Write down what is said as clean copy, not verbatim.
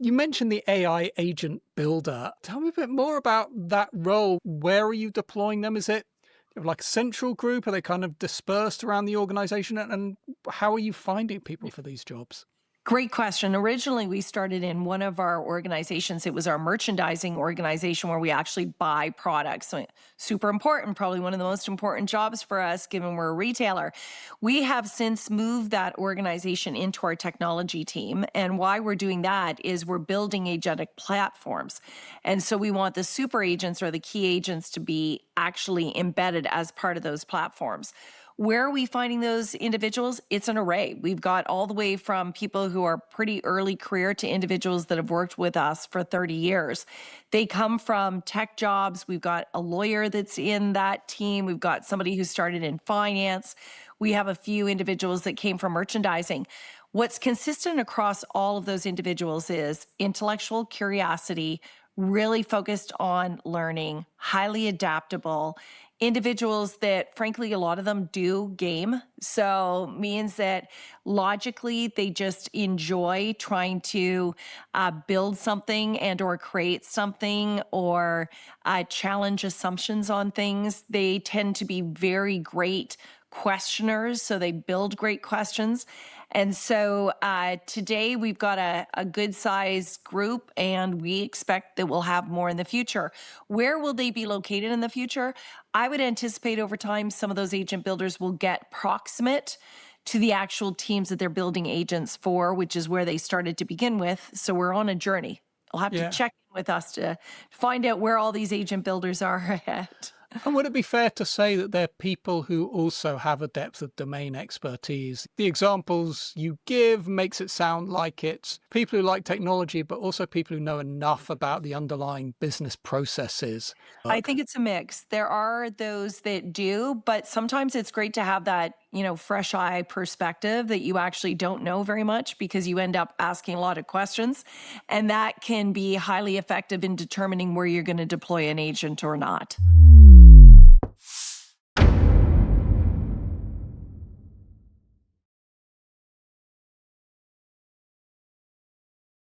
You mentioned the AI agent builder. Tell me a bit more about that role. Where are you deploying them? Is it like a central group? Are they kind of dispersed around the organization? And how are you finding people for these jobs? Great question. Originally, we started in one of our organizations. It was our merchandising organization where we actually buy products. So super important, probably one of the most important jobs for us, given we're a retailer. We have since moved that organization into our technology team. And why we're doing that is we're building agentic platforms. And so we want the super agents or the key agents to be actually embedded as part of those platforms. Where are we finding those individuals? It's an array. We've got all the way from people who are pretty early career to individuals that have worked with us for 30 years. They come from tech jobs. We've got a lawyer that's in that team. We've got somebody who started in finance. We have a few individuals that came from merchandising. What's consistent across all of those individuals is intellectual curiosity, really focused on learning, highly adaptable, individuals that frankly, a lot of them do game. So means that logically they just enjoy trying to build something and or create something or challenge assumptions on things. They tend to be very great questioners, so they build great questions. And so today we've got a good sized group, and we expect that we'll have more in the future. Where will they be located in the future? I would anticipate over time some of those agent builders will get proximate to the actual teams that they're building agents for, which is where they started to begin with. So we're on a journey. You'll have to Yeah. check in with us to find out where all these agent builders are at. And would it be fair to say that they're people who also have a depth of domain expertise? The examples you give makes it sound like it's people who like technology, but also people who know enough about the underlying business processes. I think it's a mix. There are those that do, but sometimes it's great to have that, fresh eye perspective that you actually don't know very much because you end up asking a lot of questions. And that can be highly effective in determining where you're going to deploy an agent or not.